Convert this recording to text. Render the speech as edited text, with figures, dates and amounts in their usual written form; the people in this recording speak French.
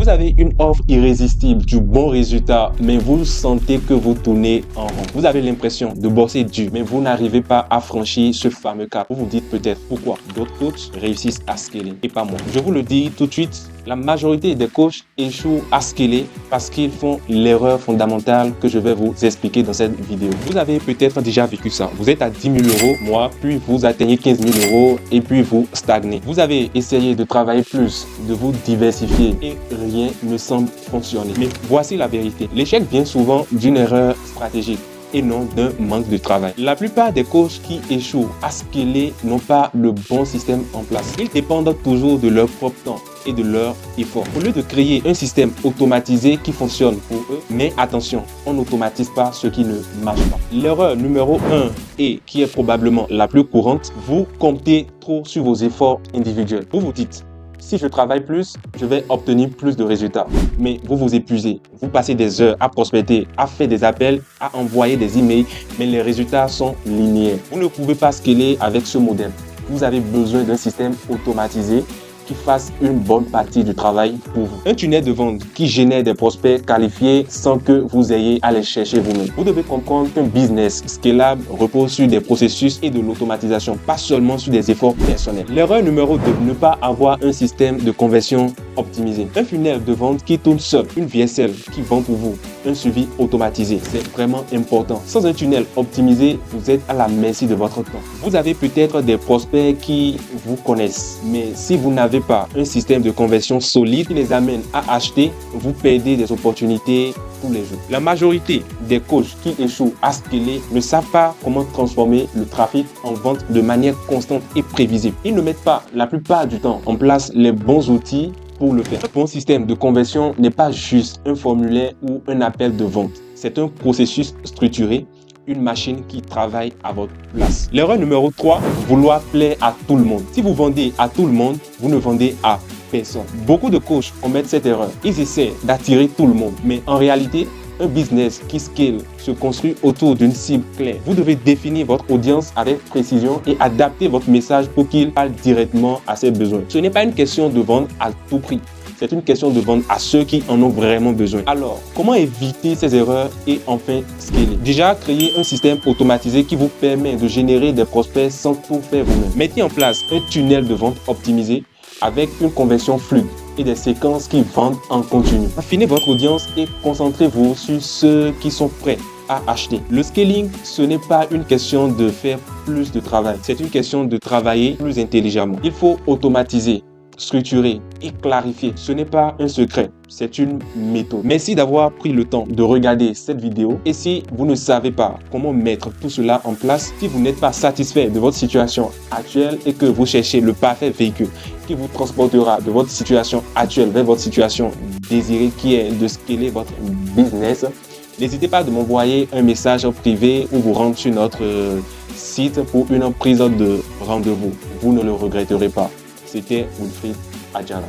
Vous avez une offre irrésistible, du bon résultat, mais vous sentez que vous tournez en rond. Vous avez l'impression de bosser dur, mais vous n'arrivez pas à franchir ce fameux cap. Vous vous dites peut-être pourquoi d'autres coachs réussissent à scaler et pas moi. Je vous le dis tout de suite, la majorité des coachs échouent à scaler parce qu'ils font l'erreur fondamentale que je vais vous expliquer dans cette vidéo. Vous avez peut-être déjà vécu ça. Vous êtes à 10 000 euros mois, puis vous atteignez 15 000 euros et puis vous stagnez. Vous avez essayé de travailler plus, de vous diversifier et rien ne semble fonctionner. Mais voici la vérité. L'échec vient souvent d'une erreur stratégique et non d'un manque de travail. La plupart des coachs qui échouent à scaler n'ont pas le bon système en place. Ils dépendent toujours de leur propre temps et de leur effort. Au lieu de créer un système automatisé qui fonctionne pour eux, mais attention, on n'automatise pas ce qui ne marche pas. L'erreur numéro 1 et qui est probablement la plus courante, vous comptez trop sur vos efforts individuels. Vous vous dites, si je travaille plus, je vais obtenir plus de résultats. Mais vous vous épuisez. Vous passez des heures à prospecter, à faire des appels, à envoyer des emails, mais les résultats sont linéaires. Vous ne pouvez pas scaler avec ce modèle. Vous avez besoin d'un système automatisé qui fasse une bonne partie du travail pour vous. Un tunnel de vente qui génère des prospects qualifiés sans que vous ayez à les chercher vous-même. Vous devez comprendre qu'un business scalable repose sur des processus et de l'automatisation, pas seulement sur des efforts personnels. L'erreur numéro 2, ne pas avoir un système de conversion optimisé. Un funnel de vente qui tourne seul, une VSL qui vend pour vous, un suivi automatisé, c'est vraiment important. Sans un tunnel optimisé, vous êtes à la merci de votre temps. Vous avez peut-être des prospects qui vous connaissent, mais si vous n'avez pas un système de conversion solide qui les amène à acheter, vous perdez des opportunités tous les jours. La majorité des coachs qui échouent à scaler ne savent pas comment transformer le trafic en vente de manière constante et prévisible. Ils ne mettent pas la plupart du temps en place les bons outils pour le faire. Un bon système de conversion n'est pas juste un formulaire ou un appel de vente. C'est un processus structuré, une machine qui travaille à votre place. L'erreur numéro 3, vouloir plaire à tout le monde. Si vous vendez à tout le monde, vous ne vendez à personne. Beaucoup de coachs commettent cette erreur. Ils essaient d'attirer tout le monde, mais en réalité, un business qui scale se construit autour d'une cible claire. Vous devez définir votre audience avec précision et adapter votre message pour qu'il parle directement à ses besoins. Ce n'est pas une question de vendre à tout prix. C'est une question de vendre à ceux qui en ont vraiment besoin. Alors, comment éviter ces erreurs et enfin scaler? Déjà, créer un système automatisé qui vous permet de générer des prospects sans tout faire vous-même. Mettez en place un tunnel de vente optimisé avec une conversion fluide et des séquences qui vendent en continu. Affinez votre audience et concentrez-vous sur ceux qui sont prêts à acheter. Le scaling, ce n'est pas une question de faire plus de travail. C'est une question de travailler plus intelligemment. Il faut automatiser, structurer et clarifier. Ce n'est pas un secret, c'est une méthode. Merci d'avoir pris le temps de regarder cette vidéo. Et si vous ne savez pas comment mettre tout cela en place, si vous n'êtes pas satisfait de votre situation actuelle et que vous cherchez le parfait véhicule qui vous transportera de votre situation actuelle vers votre situation désirée qui est de scaler votre business, n'hésitez pas à m'envoyer un message privé ou vous rendre sur notre site pour une prise de rendez-vous. Vous ne le regretterez pas. C'était Wilfried Adjala.